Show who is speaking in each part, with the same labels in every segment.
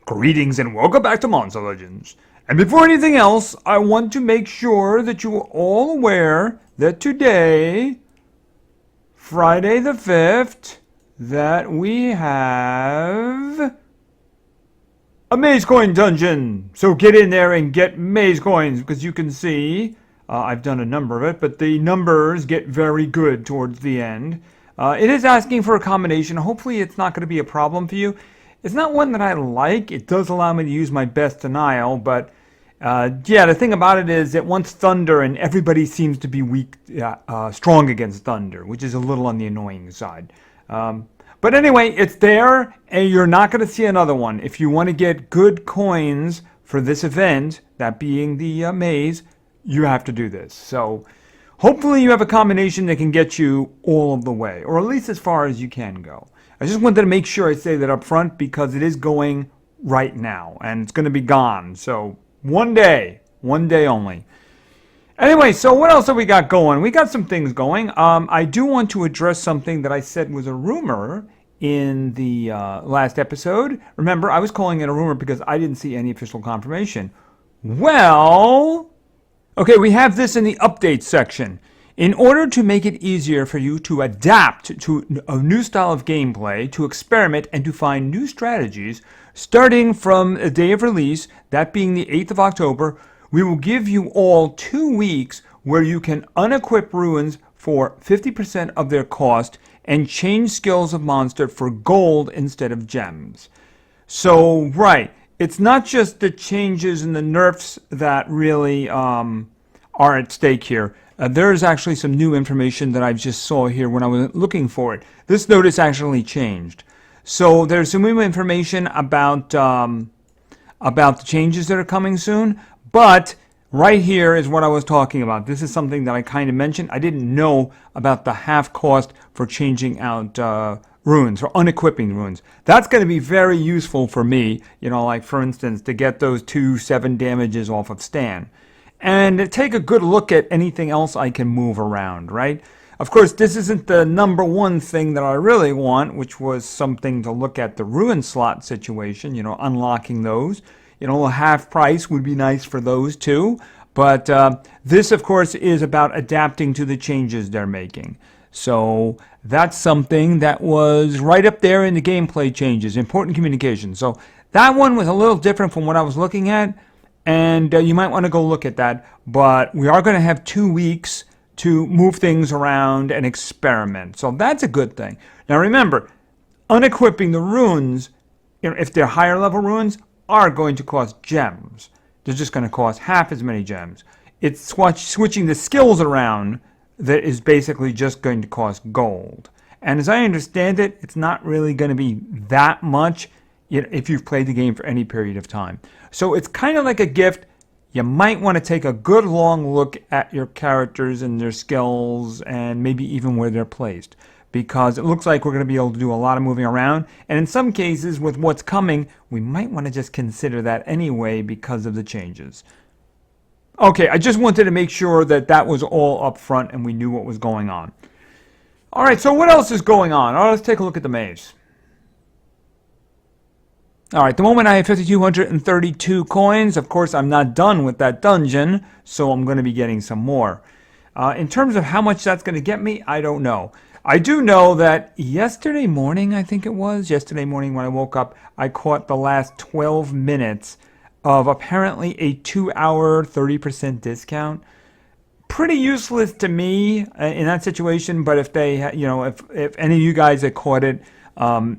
Speaker 1: Greetings and welcome back to Monster Legends. And before anything else, I want to make sure that you are all aware that today, Friday the 5th, that we have a maze coin dungeon. So get in there and get maze coins, because you can see, I've done a number of it, but the numbers get very good towards the end. It is asking for a combination. Hopefully it's not going to be a problem for you. It's not one that I like. It does allow me to use my best denial, but yeah, the thing about it is it wants thunder, and everybody seems to be strong against thunder, which is a little on the annoying side. But anyway, it's there, and you're not going to see another one. If you want to get good coins for this event, that being the maze, you have to do this. So hopefully you have a combination that can get you all of the way, or at least as far as you can go. I just wanted to make sure I say that up front because it is going right now and it's going to be gone. So one day only. Anyway, so what else have we got going? We got some things going. I do want to address something that I said was a rumor in the last episode. Remember, I was calling it a rumor because I didn't see any official confirmation. Well, okay, we have this in the update section. In order to make it easier for you to adapt to a new style of gameplay, to experiment, and to find new strategies, starting from the day of release, that being the 8th of October, we will give you all 2 weeks where you can unequip ruins for 50% of their cost and change skills of monster for gold instead of gems. So, right, it's not just the changes and the nerfs that really are at stake here. There is actually some new information that I just saw here when I was looking for it. This notice actually changed. So there's some new information about the changes that are coming soon. But right here is what I was talking about. This is something that I kind of mentioned. I didn't know about the half cost for changing out runes, or unequipping runes. That's going to be very useful for me, you know, like for instance, to get those 2/7 damages off of Stan. And take a good look at anything else I can move around, right? Of course, this isn't the number one thing that I really want, which was something to look at the ruin slot situation, you know, unlocking those. You know, a half price would be nice for those too. But this, of course, is about adapting to the changes they're making. So that's something that was right up there in the gameplay changes, important communication. So that one was a little different from what I was looking at. And you might want to go look at that. But we are going to have 2 weeks to move things around and experiment. So that's a good thing. Now remember, unequipping the runes, you know, if they're higher level runes, are going to cost gems. They're just going to cost half as many gems. It's switching the skills around that is basically just going to cost gold. And as I understand it, it's not really going to be that much if you've played the game for any period of time. So it's kind of like a gift. You might want to take a good long look at your characters and their skills and maybe even where they're placed, because it looks like we're going to be able to do a lot of moving around. And in some cases, with what's coming, we might want to just consider that anyway because of the changes. Okay, I just wanted to make sure that that was all up front and we knew what was going on. All right, so what else is going on? All right, let's take a look at the maze. All right, at the moment I have 5,232 coins. Of course, I'm not done with that dungeon, so I'm going to be getting some more. In terms of how much that's going to get me, I don't know. I do know that yesterday morning, I think it was, yesterday morning when I woke up, I caught the last 12 minutes of apparently a 2-hour 30% discount. Pretty useless to me in that situation, but if they, you know, if any of you guys had caught it,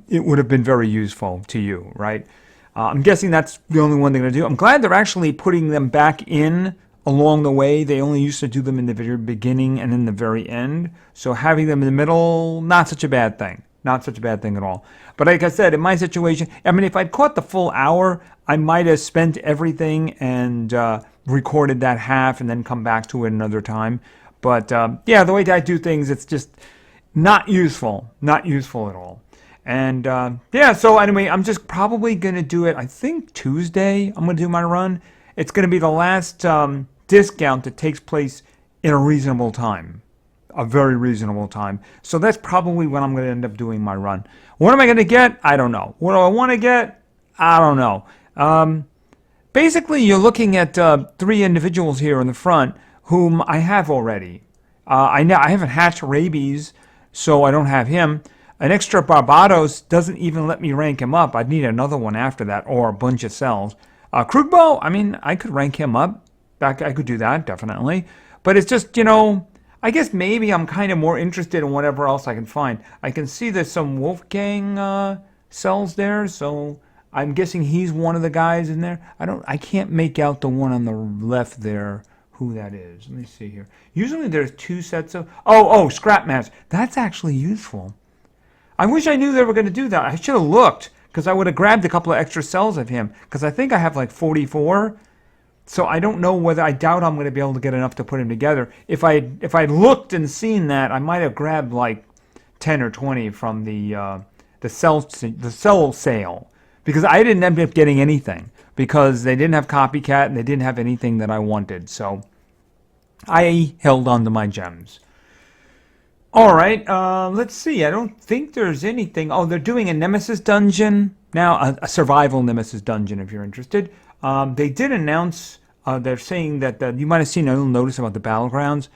Speaker 1: it would have been very useful to you, right? I'm guessing that's the only one they're going to do. I'm glad they're actually putting them back in along the way. They only used to do them in the very beginning and in the very end. So having them in the middle, not such a bad thing. Not such a bad thing at all. But like I said, in my situation, I mean, if I'd caught the full hour, I might have spent everything and recorded that half and then come back to it another time. But yeah, the way that I do things, it's just not useful. Not useful at all. And yeah, so anyway, I'm just probably going to do it, I think Tuesday, I'm going to do my run. It's going to be the last discount that takes place in a reasonable time. A very reasonable time. So that's probably when I'm going to end up doing my run. What am I going to get? I don't know. What do I want to get? I don't know. Basically, you're looking at 3 individuals here in the front whom I have already. I haven't hatched rabies, so I don't have him. An extra Barbados doesn't even let me rank him up. I'd need another one after that, or a bunch of cells. Krugbo, I mean, I could rank him up. I could do that, definitely. But it's just, I guess maybe I'm kind of more interested in whatever else I can find. I can see there's some Wolfgang cells there, so I'm guessing he's one of the guys in there. I can't make out the one on the left there, who that is. Let me see here. Usually there's 2 sets of, scrap maps. That's actually useful. I wish I knew they were going to do that. I should have looked, because I would have grabbed a couple of extra cells of him, because I think I have like 44. So I don't know whether, I doubt I'm going to be able to get enough to put him together. If I looked and seen that, I might have grabbed like 10 or 20 from the cell sale, because I didn't end up getting anything, because they didn't have copycat and they didn't have anything that I wanted. So I held on to my gems. All right, let's see. I don't think there's anything. Oh, they're doing a Nemesis dungeon now, a survival Nemesis dungeon, if you're interested. They did announce, they're saying that you might have seen a little notice about the battlegrounds.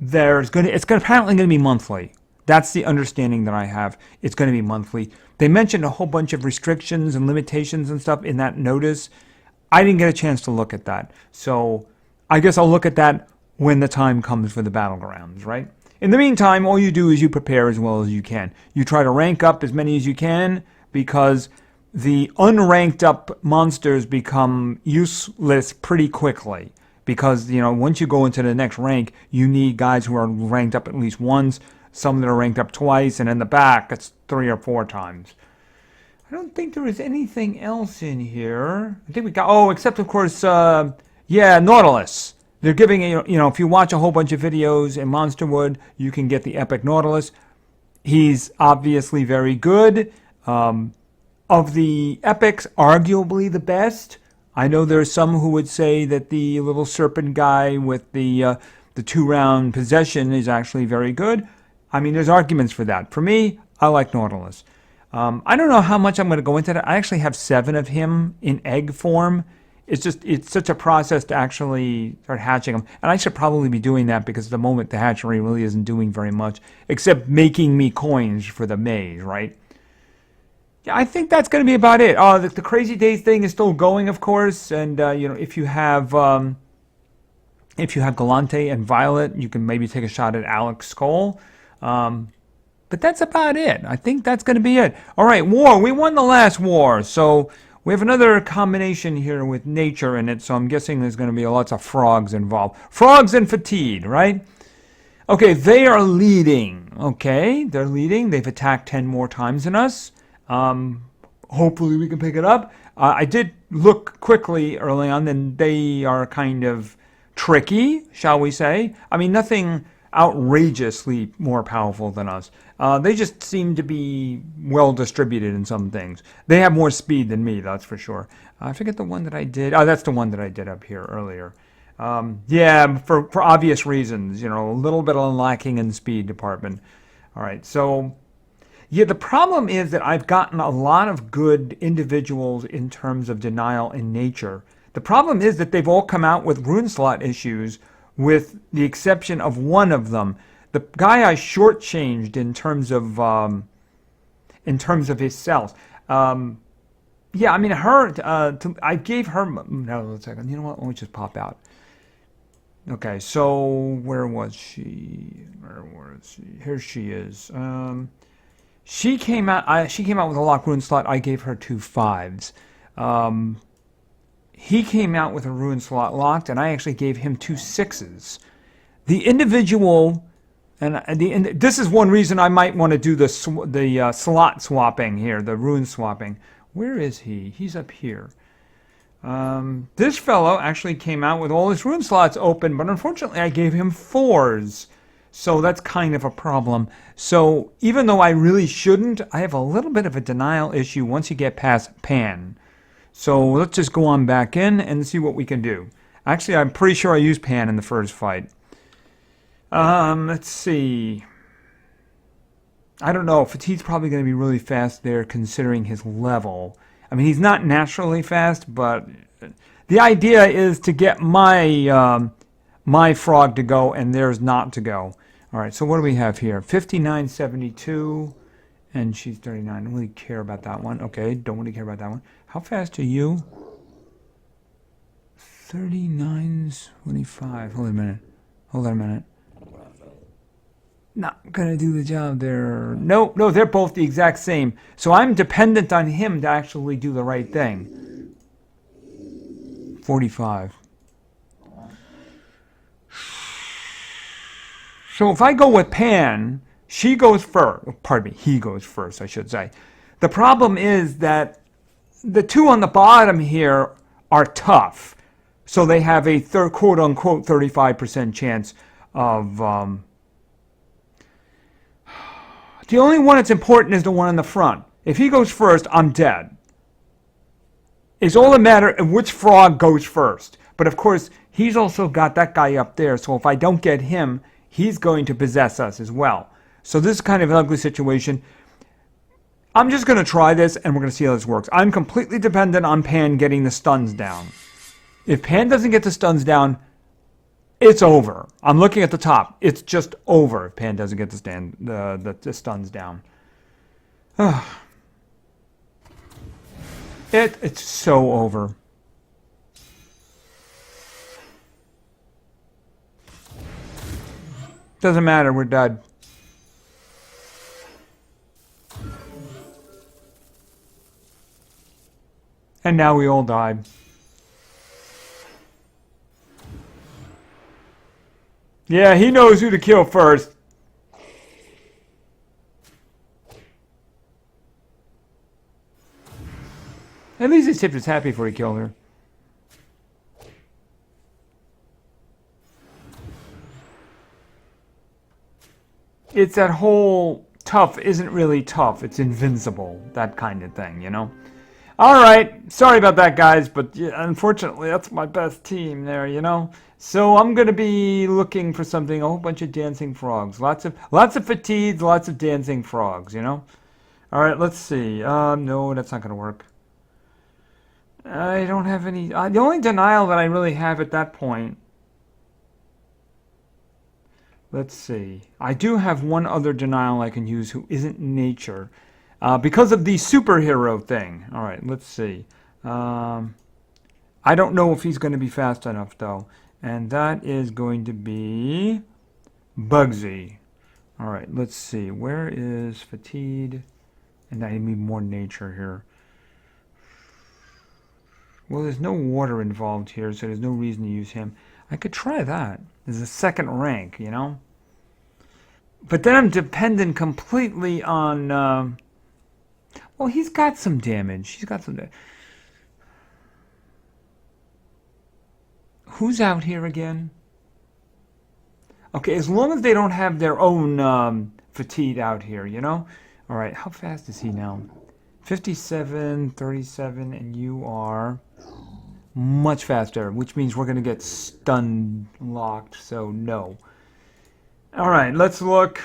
Speaker 1: It's apparently going to be monthly. That's the understanding that I have. It's going to be monthly. They mentioned a whole bunch of restrictions and limitations and stuff in that notice. I didn't get a chance to look at that. So I guess I'll look at that when the time comes for the battlegrounds, right? In the meantime, all you do is you prepare as well as you can. You try to rank up as many as you can, because the unranked up monsters become useless pretty quickly. Because, once you go into the next rank, you need guys who are ranked up at least once, some that are ranked up twice, and in the back, it's 3 or 4 times. I don't think there is anything else in here. I think we got, except of course, Nautilus. They're giving, if you watch a whole bunch of videos in Monsterwood, you can get the Epic Nautilus. He's obviously very good. Of the epics, arguably the best. I know there's some who would say that the little serpent guy with the 2-round possession is actually very good. I mean, there's arguments for that. For me, I like Nautilus. I don't know how much I'm going to go into that. I actually have 7 of him in egg form. It's such a process to actually start hatching them. And I should probably be doing that, because at the moment the hatchery really isn't doing very much, except making me coins for the maze, right? Yeah, I think that's going to be about it. The Crazy Days thing is still going, of course. And, if you have Galante and Violet, you can maybe take a shot at Alex Skull. But that's about it. I think that's going to be it. All right, war. We won the last war, so we have another combination here with nature in it, so I'm guessing there's going to be lots of frogs involved. Frogs and fatigue, right? Okay, they are leading. Okay, they're leading. They've attacked 10 more times than us. Hopefully we can pick it up. I did look quickly early on, and they are kind of tricky, shall we say. I mean, nothing outrageously more powerful than us. They just seem to be well distributed in some things. They have more speed than me, that's for sure. I forget the one that I did. Oh, that's the one that I did up here earlier. Yeah, for obvious reasons, a little bit of lacking in speed department. All right, so yeah, the problem is that I've gotten a lot of good individuals in terms of denial in nature. The problem is that they've all come out with rune slot issues, with the exception of one of them. The guy I shortchanged in terms of his cells. Yeah, I mean, I gave her. No, one second. You know what? Let me just pop out. Okay, so where was she? Here she is. She came out. She came out with a locked rune slot. I gave her 2 5s. He came out with a rune slot locked, and I actually gave him 2 6s. The individual, and this is one reason I might want to do the slot swapping here, the rune swapping. Where is he? He's up here. This fellow actually came out with all his rune slots open, but unfortunately I gave him 4s. So that's kind of a problem. So even though I really shouldn't, I have a little bit of a denial issue once you get past Pan. So let's just go on back in and see what we can do. Actually, I'm pretty sure I used Pan in the first fight. Let's see. I don't know. Fatigue's probably going to be really fast there considering his level. I mean, he's not naturally fast, but the idea is to get my frog to go and theirs not to go. All right, so what do we have here? 59.72, and she's 39. I don't really care about that one. Okay, don't really care about that one. How fast are you? 39.25. Hold on a minute. Hold on a minute. Not gonna do the job there. No, they're both the exact same. So I'm dependent on him to actually do the right thing. 45. So if I go with Pan, she goes first. Pardon me, he goes first, I should say. The problem is that the two on the bottom here are tough. So they have a quote-unquote 35% chance of... The only one that's important is the one in the front. If he goes first, I'm dead. It's all a matter of which frog goes first. But of course, he's also got that guy up there. So if I don't get him, he's going to possess us as well. So this is kind of an ugly situation. I'm just going to try this, and we're going to see how this works. I'm completely dependent on Pan getting the stuns down. If Pan doesn't get the stuns down, it's over. I'm looking at the top. It's just over if Pan doesn't get the stuns down. It's so over. Doesn't matter. We're dead. And now we all died. Yeah, he knows who to kill first. At least his tip is happy before he killed her. It's that whole tough isn't really tough. It's invincible. That kind of thing, you know? Alright, sorry about that, guys, but yeah, unfortunately, that's my best team there, you know? So I'm going to be looking for something, a whole bunch of dancing frogs. Lots of fatigues, lots of dancing frogs, you know? Alright, let's see. No, that's not going to work. I don't have any... the only denial that I really have at that point... Let's see. I do have one other denial I can use who isn't nature. Because of the superhero thing. Alright, let's see. I don't know if he's going to be fast enough, though. And that is going to be... Bugsy. Alright, let's see. Where is Fatigued? And I need more nature here. Well, there's no water involved here, so there's no reason to use him. I could try that. There's a second rank, you know? But then I'm dependent completely on... well, he's got some damage. He's got some damage. Who's out here again? Okay, as long as they don't have their own fatigue out here, you know? Alright, how fast is he now? 57, 37, and you are much faster, which means we're going to get stun locked, so no. Alright, let's look.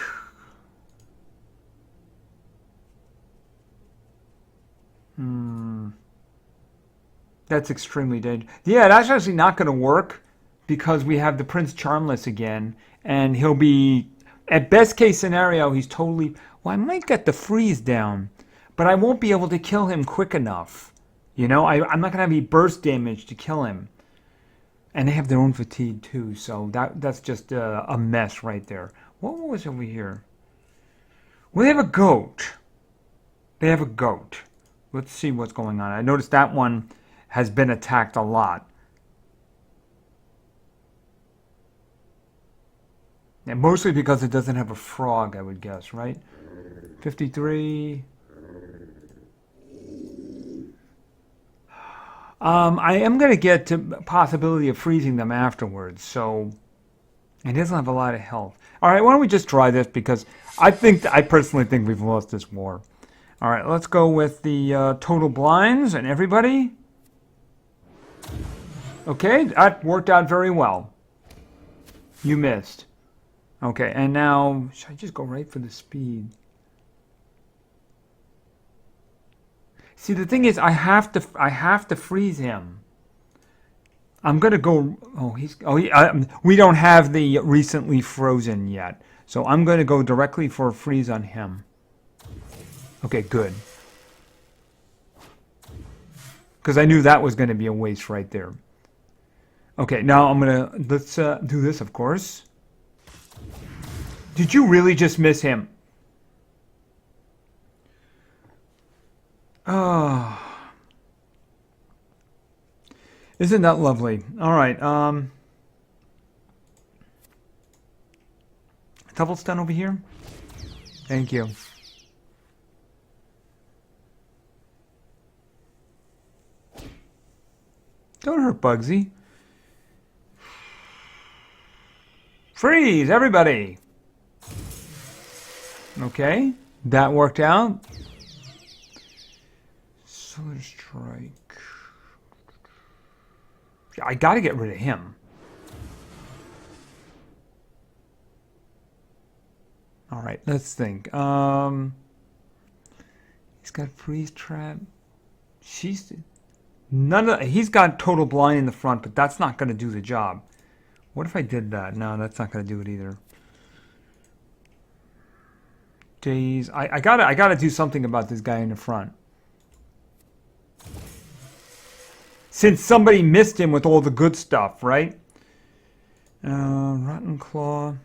Speaker 1: That's extremely dangerous. Yeah, that's actually not going to work because we have the Prince Charmless again, and he'll be, at best case scenario, he's totally... Well, I might get the freeze down, but I won't be able to kill him quick enough. You know, I'm not going to have any burst damage to kill him. And they have their own fatigue too, so that's just a mess right there. What was over here? Well, they have a goat. They have a goat. Let's see what's going on. I noticed that one has been attacked a lot. And mostly because it doesn't have a frog, I would guess, right? 53... I am going to get to possibility of freezing them afterwards, so it doesn't have a lot of health. All right, why don't we just try this, because I personally think we've lost this war. All right, let's go with the total blinds and everybody. Okay, that worked out very well. You missed. Okay, and now, should I just go right for the speed? See, the thing is, I have to freeze him. I'm gonna go. We don't have the recently frozen yet, so I'm gonna go directly for a freeze on him. Okay, good. Because I knew that was going to be a waste right there. Okay, now let's do this, of course. Did you really just miss him? Oh. Isn't that lovely? All right. Double stun over here. Thank you. Don't hurt Bugsy. Freeze, everybody. Okay, that worked out. Solar Strike. I gotta get rid of him. All right, let's think. He's got Freeze Trap. He's got Total Blind in the front, but that's not gonna do the job. What if I did that? No, that's not gonna do it either. Days. I gotta do something about this guy in the front. Since somebody missed him with all the good stuff, right? Rotten Claw.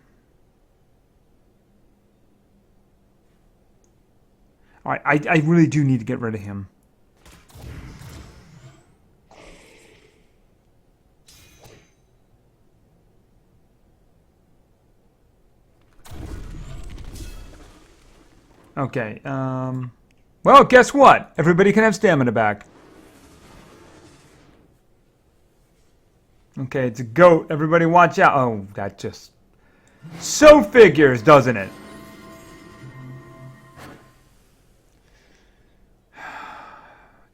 Speaker 1: All right, I really do need to get rid of him. Okay, well, guess what? Everybody can have stamina back. Okay, it's a goat. Everybody watch out. Oh, that just so figures, doesn't it?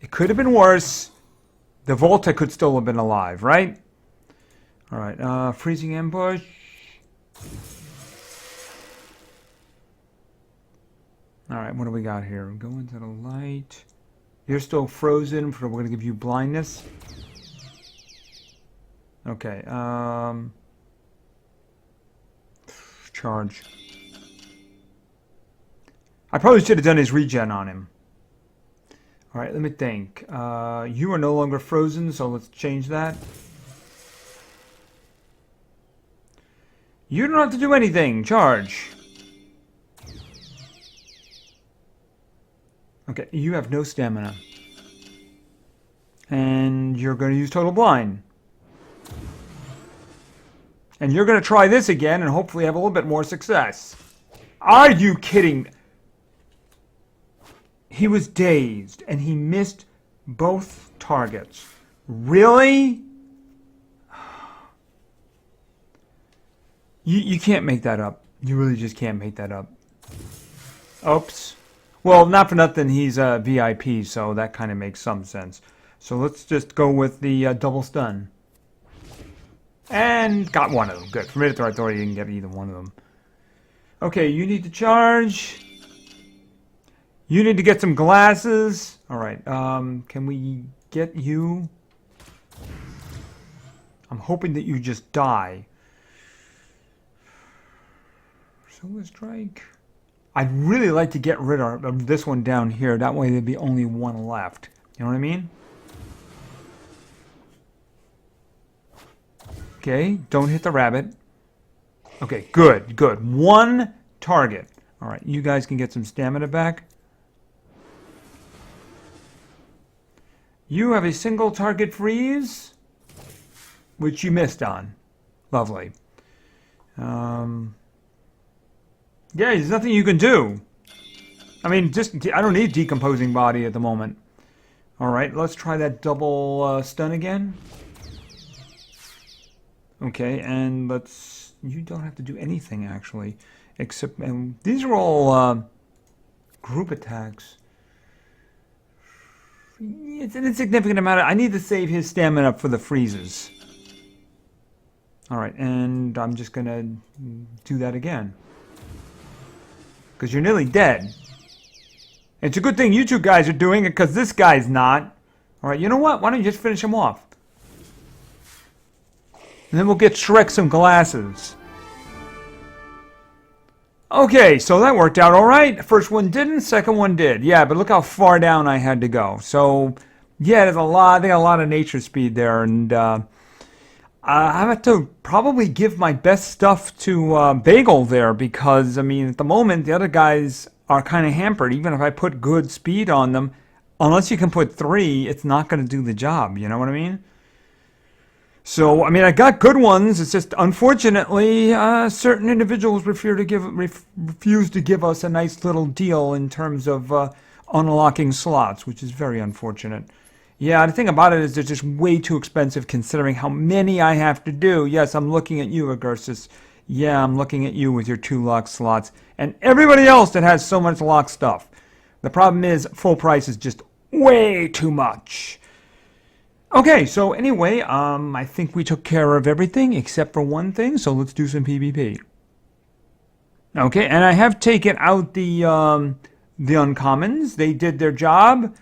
Speaker 1: It could have been worse. The Volta could still have been alive, right? All right, freezing ambush. All right, what do we got here? Go into the light. You're still frozen. We're going to give you blindness. Okay, charge. I probably should have done his regen on him. All right, let me think. You are no longer frozen, so let's change that. You don't have to do anything. Charge. Okay, you have no stamina. And you're going to use Total Blind. And you're going to try this again and hopefully have a little bit more success. Are you kidding? He was dazed and he missed both targets. Really? You can't make that up. You really just can't make that up. Oops. Well, not for nothing, he's a VIP, so that kind of makes some sense. So let's just go with the double stun. And got one of them. Good. For a minute there, I thought you didn't get either one of them. Okay, you need to charge. You need to get some glasses. All right. Can we get you? I'm hoping that you just die. Solar Strike. I'd really like to get rid of this one down here. That way there'd be only one left. You know what I mean? Okay, don't hit the rabbit. Okay, good, good. One target. All right, you guys can get some stamina back. You have a single target freeze, which you missed on. Lovely. Yeah, there's nothing you can do. I mean, I don't need decomposing body at the moment. All right, let's try that double stun again. Okay, and you don't have to do anything actually, except, these are all group attacks. It's an insignificant amount. I need to save his stamina for the freezes. All right, and I'm just gonna do that again. Because you're nearly dead. It's a good thing you two guys are doing it because this guy's not. All right, you know what? Why don't you just finish him off? And then we'll get Shrek some glasses. Okay, so that worked out all right. First one didn't, second one did. Yeah, but look how far down I had to go. So, yeah, there's a lot. They got a lot of nature speed there, and I have to probably give my best stuff to Bagel there because, I mean, at the moment, the other guys are kind of hampered. Even if I put good speed on them, unless you can put 3, it's not going to do the job. You know what I mean? So, I mean, I got good ones. It's just, unfortunately, certain individuals refuse to give us a nice little deal in terms of unlocking slots, which is very unfortunate. Yeah, the thing about it is they're just way too expensive considering how many I have to do. Yes, I'm looking at you, Agursis. Yeah, I'm looking at you with your 2 lock slots. And everybody else that has so much lock stuff. The problem is full price is just way too much. Okay, so anyway, I think we took care of everything except for one thing, so let's do some PvP. Okay, and I have taken out the uncommons. They did their job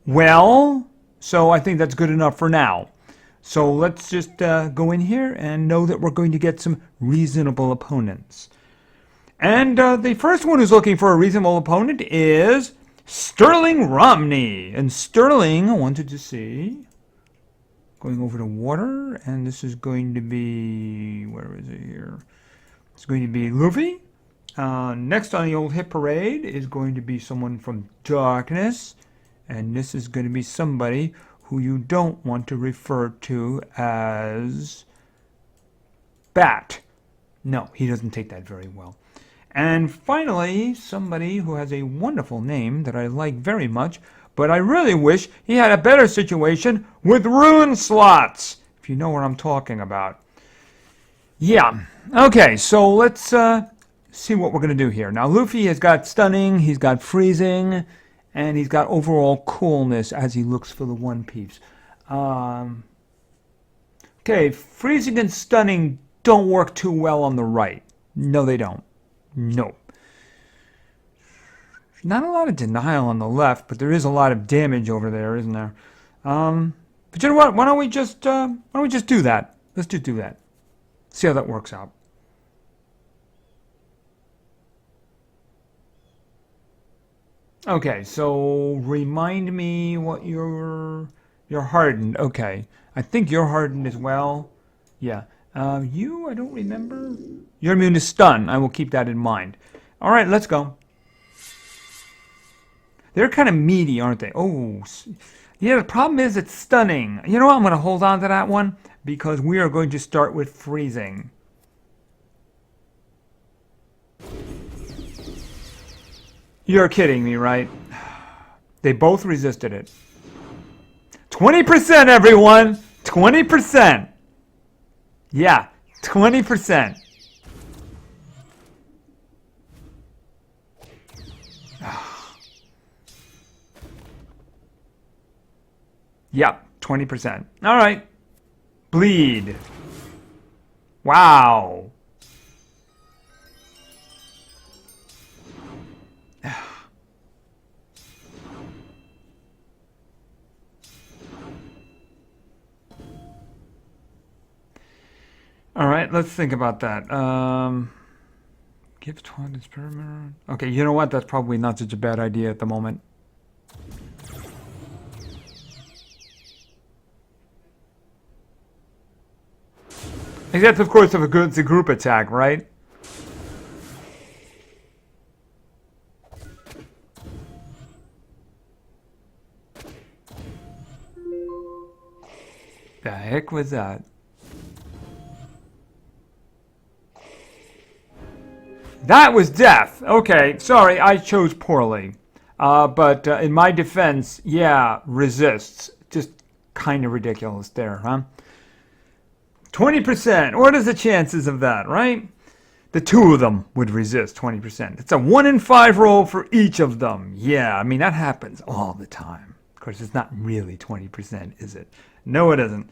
Speaker 1: well, so I think that's good enough for now. So let's just go in here and know that we're going to get some reasonable opponents. And the first one who's looking for a reasonable opponent is Sterling Romney. And Sterling, I wanted to see... Going over to water, and this is going to be, where is it here? It's going to be Luffy. Next on the old hit parade is going to be someone from Darkness, and this is going to be somebody who you don't want to refer to as Bat. No, he doesn't take that very well. And finally, somebody who has a wonderful name that I like very much, but I really wish he had a better situation with rune slots, if you know what I'm talking about. Yeah, okay, so let's see what we're going to do here. Now, Luffy has got stunning, he's got freezing, and he's got overall coolness as he looks for the One Piece. Okay, freezing and stunning don't work too well on the right. No, they don't. No. Not a lot of denial on the left, but there is a lot of damage over there, isn't there? But you know what? Why don't we just do that? Let's just do that. See how that works out. Okay, so remind me what you're hardened. Okay, I think you're hardened as well. Yeah. You, I don't remember. You're immune to stun. I will keep that in mind. All right, let's go. They're kind of meaty, aren't they? Oh, yeah, the problem is it's stunning. You know what? I'm going to hold on to that one because we are going to start with freezing. You're kidding me, right? They both resisted it. 20%, everyone! 20%! Yeah, 20%. Yep, 20%. All right. Bleed. Wow. All right, let's think about that. Give Twilight experiment. Okay, you know what? That's probably not such a bad idea at the moment. Except, of course, if it's a group attack, right? The heck was that? That was death! Okay, sorry, I chose poorly. But in my defense, yeah, resists. Just kind of ridiculous there, huh? 20%. What is the chances of that, right? The two of them would resist 20%. It's a 1 in 5 roll for each of them. Yeah, I mean, that happens all the time. Of course, it's not really 20%, is it? No, it isn't.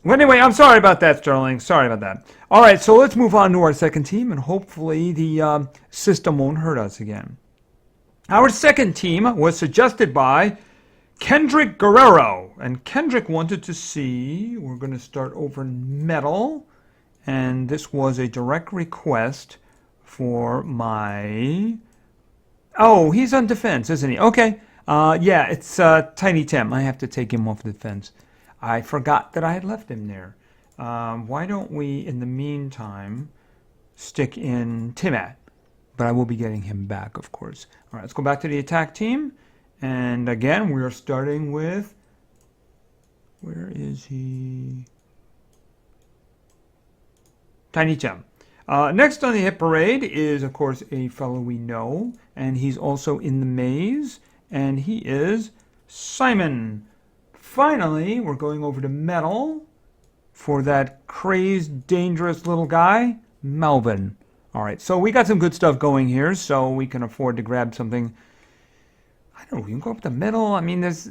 Speaker 1: Well, anyway, I'm sorry about that, Sterling. Sorry about that. All right, so let's move on to our second team, and hopefully the system won't hurt us again. Our second team was suggested by Kendrick Guerrero. And Kendrick wanted to see, we're going to start over in metal. And this was a direct request for my... Oh, he's on defense, isn't he? Okay. Yeah, it's Tiny Tim. I have to take him off the defense. I forgot that I had left him there. Why don't we, in the meantime, stick in Timat? But I will be getting him back, of course. All right, let's go back to the attack team. And again, we are starting with... Where is he? Tiny Tim. Next on the hit parade is, of course, a fellow we know. And he's also in the maze. And he is Simon. Finally, we're going over to metal for that crazed, dangerous little guy, Melvin. All right, so we got some good stuff going here, so we can afford to grab something. I don't know, we can go up the middle. I mean, there's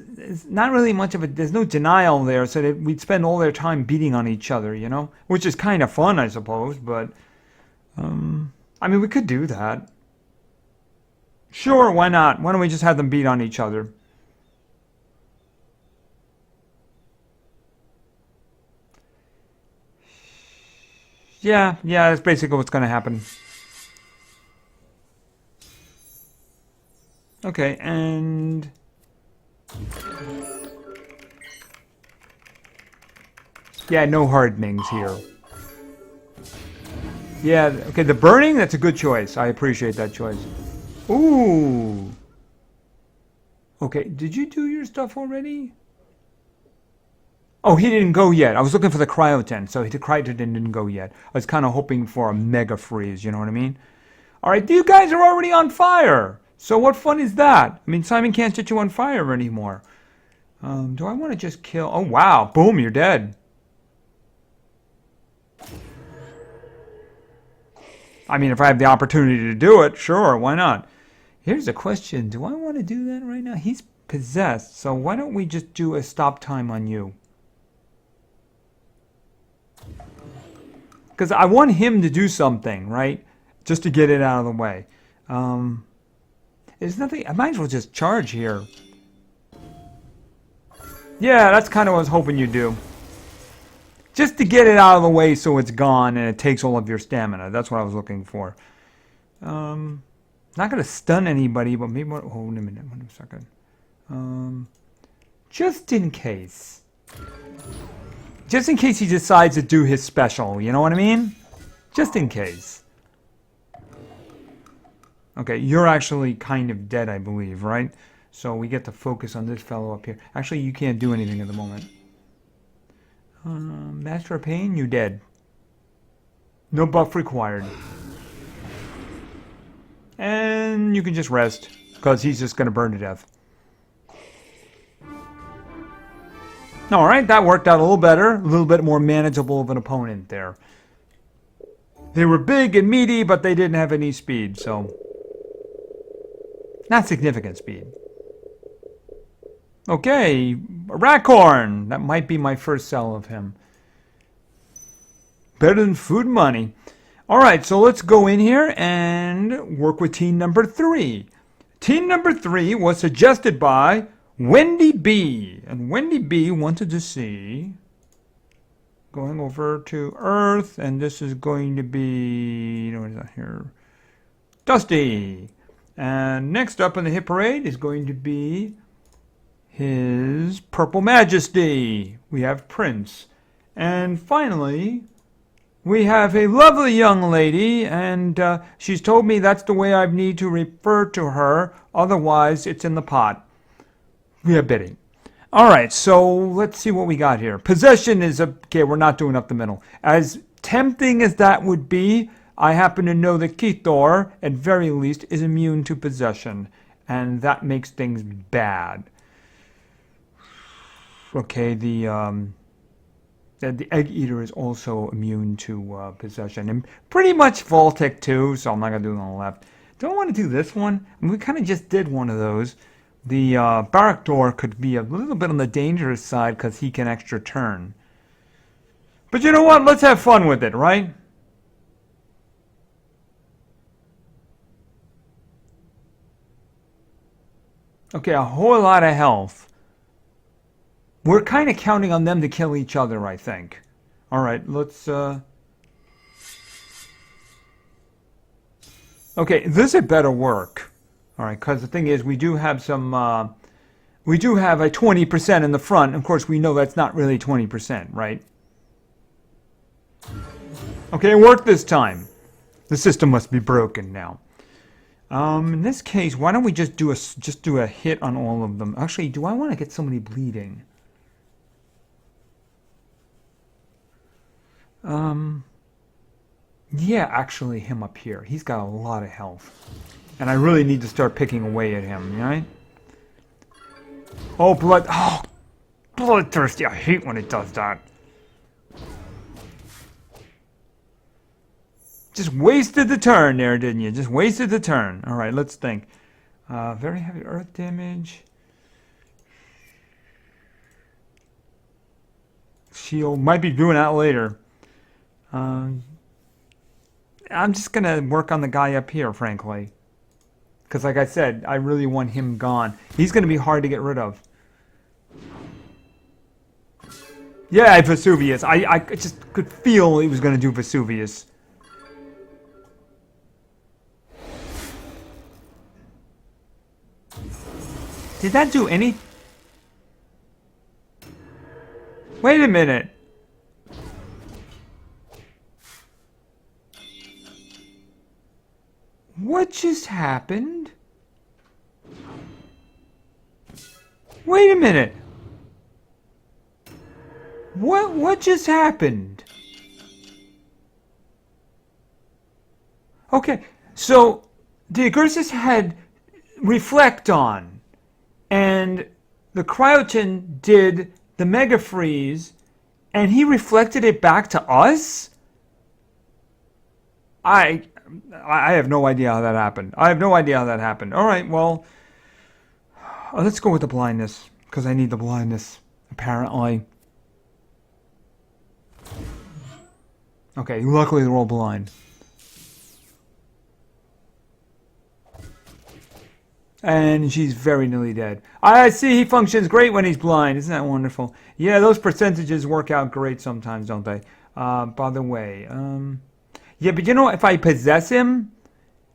Speaker 1: not really much of there's no denial there, so that we'd spend all their time beating on each other, you know? Which is kind of fun, I suppose, but... I mean, we could do that. Sure, why not? Why don't we just have them beat on each other? Yeah, that's basically what's going to happen. Okay, and... Yeah, no hardenings here. Yeah, okay, the burning, that's a good choice. I appreciate that choice. Ooh. Okay, did you do your stuff already? Oh, he didn't go yet. I was looking for the cryoten, so the cryoten didn't go yet. I was kind of hoping for a mega freeze, you know what I mean? All right, you guys are already on fire. So what fun is that? I mean, Simon can't set you on fire anymore. Do I want to just kill... Oh, wow. Boom, you're dead. I mean, if I have the opportunity to do it, sure, why not? Here's a question. Do I want to do that right now? He's possessed, so why don't we just do a stop time on you? Because I want him to do something, right? Just to get it out of the way. There's nothing... I might as well just charge here. Yeah, that's kind of what I was hoping you'd do. Just to get it out of the way so it's gone and it takes all of your stamina. That's what I was looking for. Not going to stun anybody, but maybe... Oh, wait a minute. Wait a second. Just in case. Just in case he decides to do his special. You know what I mean? Just in case. Okay, you're actually kind of dead, I believe, right? So we get to focus on this fellow up here. Actually, you can't do anything at the moment. Master of Pain, you dead. No buff required. And you can just rest, because he's just going to burn to death. Alright, that worked out a little better. A little bit more manageable of an opponent there. They were big and meaty, but they didn't have any speed, so... Not significant speed. Okay, Racorn. That might be my first sell of him. Better than food and money. Alright, so let's go in here and work with team number 3. Team number 3 was suggested by Wendy B. And Wendy B wanted to see... Going over to Earth, and this is going to be... What is that here? Dusty. And next up in the hit parade is going to be His Purple Majesty. We have Prince. And finally, we have a lovely young lady, and she's told me that's the way I need to refer to her. Otherwise, it's in the pot. We have bidding. All right, so let's see what we got here. Possession is okay, we're not doing up the middle. As tempting as that would be, I happen to know that Kithor, at very least, is immune to possession. And that makes things bad. Okay, the Egg Eater is also immune to possession. And pretty much Voltic too, so I'm not going to do it on the left. Don't want to do this one. I mean, we kind of just did one of those. The Barakdor could be a little bit on the dangerous side because he can extra turn. But you know what? Let's have fun with it, right? Okay, a whole lot of health. We're kind of counting on them to kill each other, I think. All right, let's... Okay, this had better work. All right, because the thing is, we do have some... we do have a 20% in the front. Of course, we know that's not really 20%, right? Okay, it worked this time. The system must be broken now. In this case, why don't we just do a hit on all of them? Actually, do I want to get somebody bleeding? Yeah, actually, him up here. He's got a lot of health. And I really need to start picking away at him, right? Oh, blood. Oh, bloodthirsty. I hate when it does that. Just wasted the turn there, didn't you? Just wasted the turn. All right, let's think. Very heavy earth damage. Shield. Might be doing that later. I'm just going to work on the guy up here, frankly. Because like I said, I really want him gone. He's going to be hard to get rid of. Yeah, Vesuvius. I just could feel he was going to do Vesuvius. Did that do any... Wait a minute. What just happened? Wait a minute. What just happened? Okay, so the Agursis had reflect on, and the Cryotin did the Mega Freeze, and he reflected it back to us? I have no idea how that happened. I have no idea how that happened. All right, well, let's go with the blindness, because I need the blindness, apparently. Okay, luckily they're all blind. And she's very nearly dead. I see he functions great when he's blind. Isn't that wonderful? Yeah, those percentages work out great sometimes, don't they? By the way, yeah, but you know, if I possess him,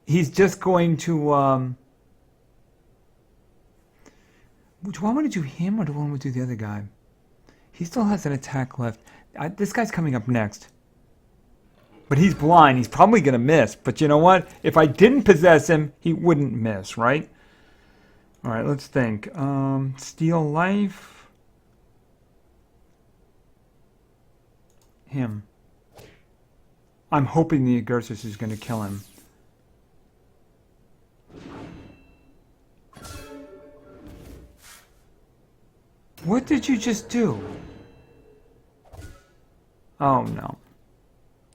Speaker 1: he's just going to, do I want to do him or do I want to do the other guy? He still has an attack left. This guy's coming up next. But he's blind. He's probably going to miss. But you know what? If I didn't possess him, he wouldn't miss, right? All right, let's think. Steal life. Him. I'm hoping the Agursis is going to kill him. What did you just do? Oh, no.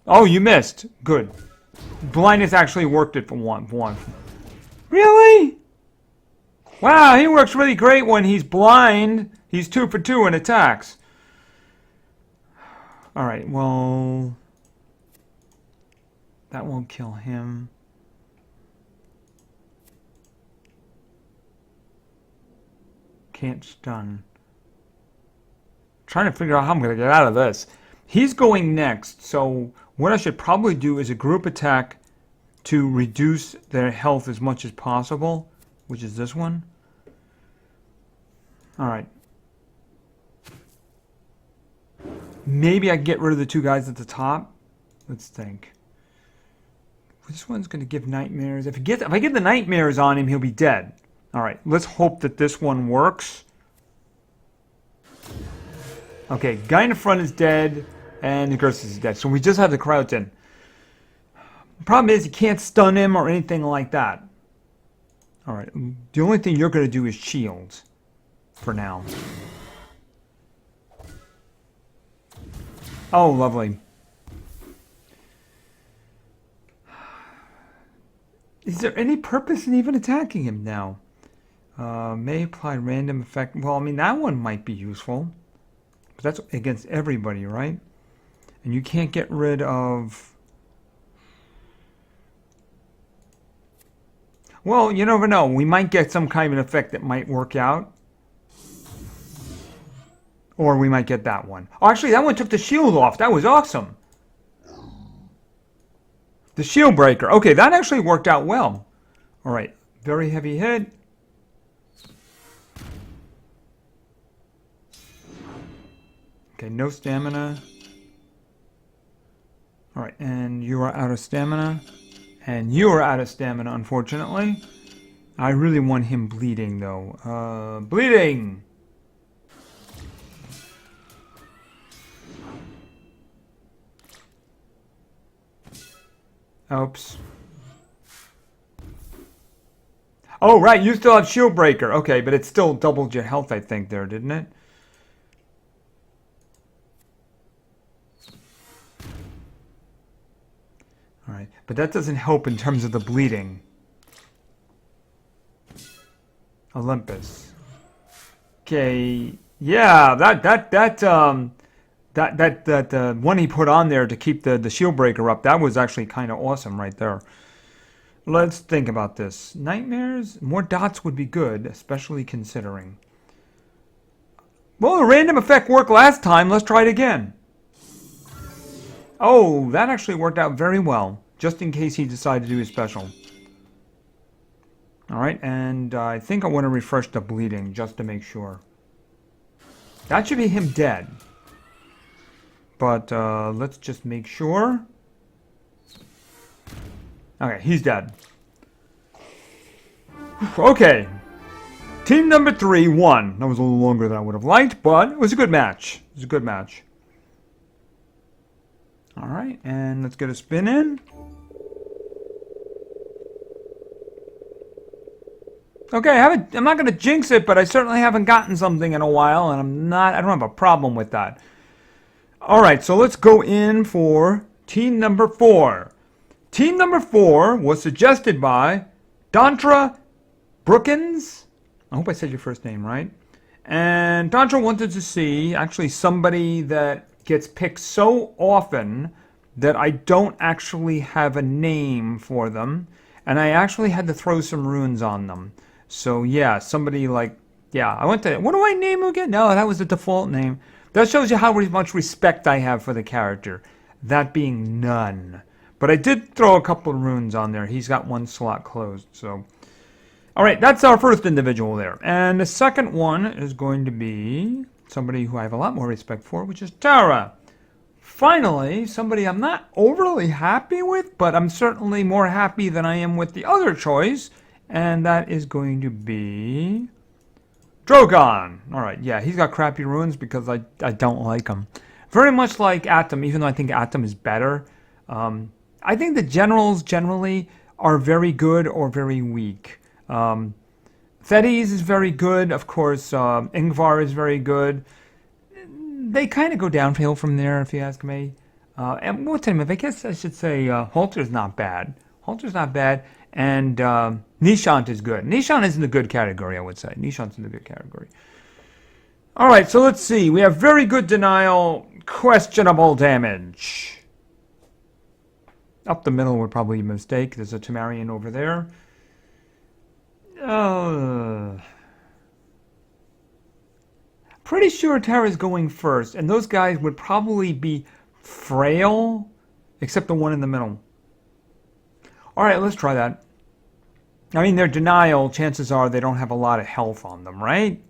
Speaker 1: Oh, you missed. Good. Blindness actually worked it for one. Really? Wow, he works really great when he's blind. He's 2 for 2 in attacks. Alright, well... that won't kill him. Can't stun. Trying to figure out how I'm going to get out of this. He's going next, so what I should probably do is a group attack to reduce their health as much as possible, which is this one. Alright. Maybe I can get rid of the 2 guys at the top. Let's think. This one's going to give nightmares. If I get the nightmares on him, he'll be dead. Alright, let's hope that this one works. Okay, guy in the front is dead, and the Agursis is dead. So we just have the Cryotin. The problem is you can't stun him or anything like that. Alright, the only thing you're going to do is shield. For now. Oh, lovely. Is there any purpose in even attacking him now? May apply random effect. Well, I mean, that one might be useful. But that's against everybody, right? And you can't get rid of... Well, you never know. We might get some kind of an effect that might work out. Or we might get that one. Oh, actually, that one took the shield off. That was awesome. The shield breaker. Okay, that actually worked out well. All right, very heavy hit. Okay, no stamina. All right, and you are out of stamina. And you are out of stamina, unfortunately. I really want him bleeding, though. Bleeding! Oops. Oh, right, you still have shield breaker. Okay, but it still doubled your health, I think, there, didn't it? All right, but that doesn't help in terms of the bleeding. Olympus. Okay, yeah, that one he put on there to keep the shield breaker up, that was actually kind of awesome right there. Let's think about this. Nightmares? More dots would be good, especially considering. Well, the random effect worked last time. Let's try it again. Oh, that actually worked out very well, just in case he decided to do his special. All right, and I think I want to refresh the bleeding just to make sure. That should be him dead. But let's just make sure. Okay, he's dead. Okay. Team number 3 won. That was a little longer than I would have liked, but it was a good match. It was a good match. All right, and let's get a spin in. Okay, I'm not going to jinx it, but I certainly haven't gotten something in a while, and I don't have a problem with that. All right, so let's go in for team number 4. Team number 4 was suggested by Dontra Brookins. I hope I said your first name right. And Dontra wanted to see actually somebody that gets picked so often that I don't actually have a name for them. And I actually had to throw some runes on them. So yeah, somebody like, yeah, I went to, what do I name him again? No, that was the default name. That shows you how much respect I have for the character. That being none. But I did throw a couple of runes on there. He's got one slot closed, so. All right, that's our first individual there. And the second one is going to be somebody who I have a lot more respect for, which is Tara. Finally, somebody I'm not overly happy with, but I'm certainly more happy than I am with the other choice. And that is going to be Drogon. All right, yeah, he's got crappy runes because I don't like him. Very much like Atom, even though I think Atom is better. I think the generals generally are very good or very weak. Thetis is very good. Of course, Ingvar is very good. They kind of go downhill from there, if you ask me. And what's his name? I guess I should say Halter's not bad. Halter's not bad. And Nishant is good. Nishant is in the good category, I would say. Nishant's in the good category. All right, so let's see. We have very good denial, questionable damage. Up the middle would probably be a mistake. There's a Temerian over there. Pretty sure Tara's going first, and those guys would probably be frail, except the one in the middle. All right, let's try that. I mean, their denial, chances are they don't have a lot of health on them, right?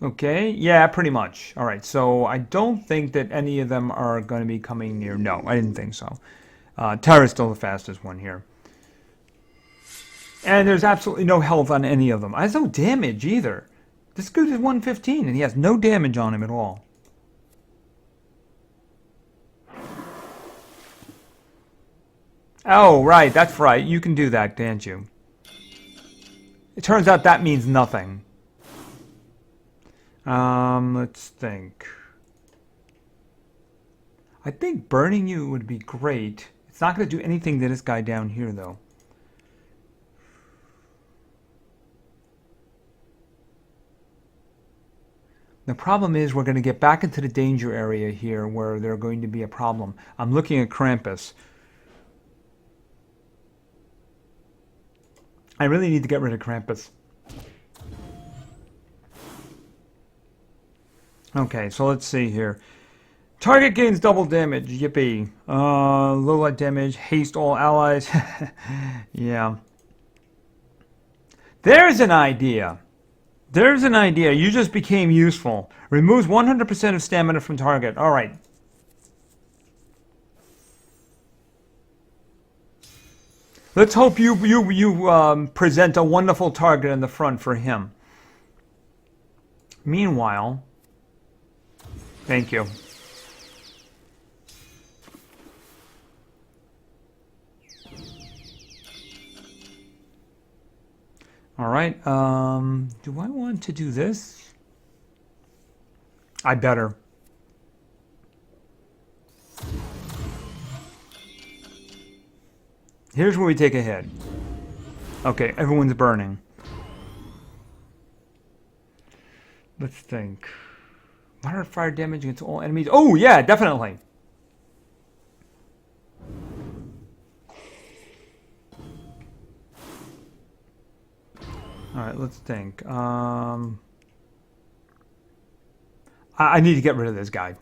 Speaker 1: Okay, yeah, pretty much. All right, so I don't think that any of them are going to be coming near. No, I didn't think so. Tara's still the fastest one here. And there's absolutely no health on any of them. I have no damage either. This dude is 115, and he has no damage on him at all. Oh, right, that's right. You can do that, can't you? It turns out that means nothing. Let's think. I think burning you would be great. It's not going to do anything to this guy down here, though. The problem is we're going to get back into the danger area here where there's going to be a problem. I'm looking at Krampus. I really need to get rid of Krampus. Okay, so let's see here. Target gains double damage. Yippee. Low light damage. Haste all allies. Yeah. There's an idea. There's an idea. You just became useful. Removes 100% of stamina from target. All right. Let's hope you present a wonderful target in the front for him. Meanwhile, thank you. All right. Do I want to do this? I better. Here's where we take a hit. Okay, everyone's burning. Let's think. Moderate fire damage against all enemies. Oh, yeah, definitely. All right, let's think. I need to get rid of this guy.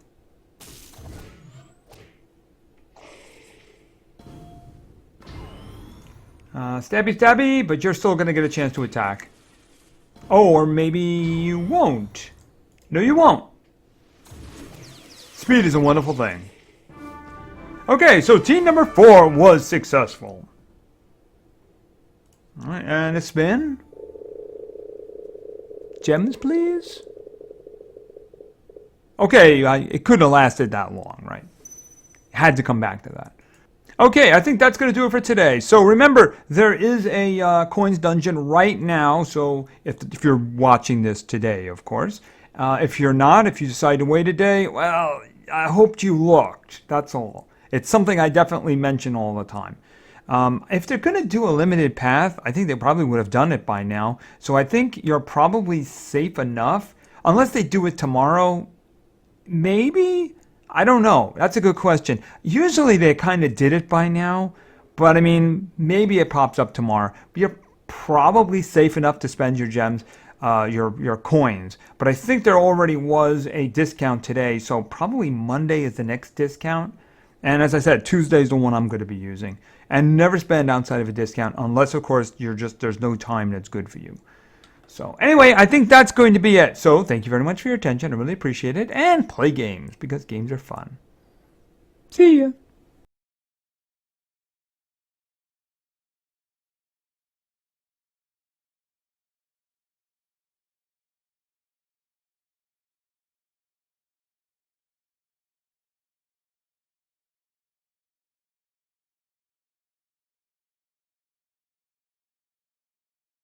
Speaker 1: Stabby, stabby, but you're still going to get a chance to attack. Oh, or maybe you won't. No, you won't. Speed is a wonderful thing. Okay, so team number 4 was successful. All right, and a spin. Gems, please. Okay, it couldn't have lasted that long, right? Had to come back to that. Okay, I think that's going to do it for today. So remember, there is a coins dungeon right now. So if you're watching this today, of course. If you're not, if you decide to wait a day, well, I hoped you looked. That's all. It's something I definitely mention all the time. If they're going to do a limited path, I think they probably would have done it by now. So I think you're probably safe enough. Unless they do it tomorrow, maybe? I don't know. That's a good question. Usually they kind of did it by now. But I mean, maybe it pops up tomorrow. But you're probably safe enough to spend your gems, your coins. But I think there already was a discount today. So probably Monday is the next discount. And as I said, Tuesday is the one I'm going to be using. And never spend outside of a discount unless, of course, there's no time that's good for you. So anyway, I think that's going to be it. So thank you very much for your attention. I really appreciate it. And play games, because games are fun. See ya.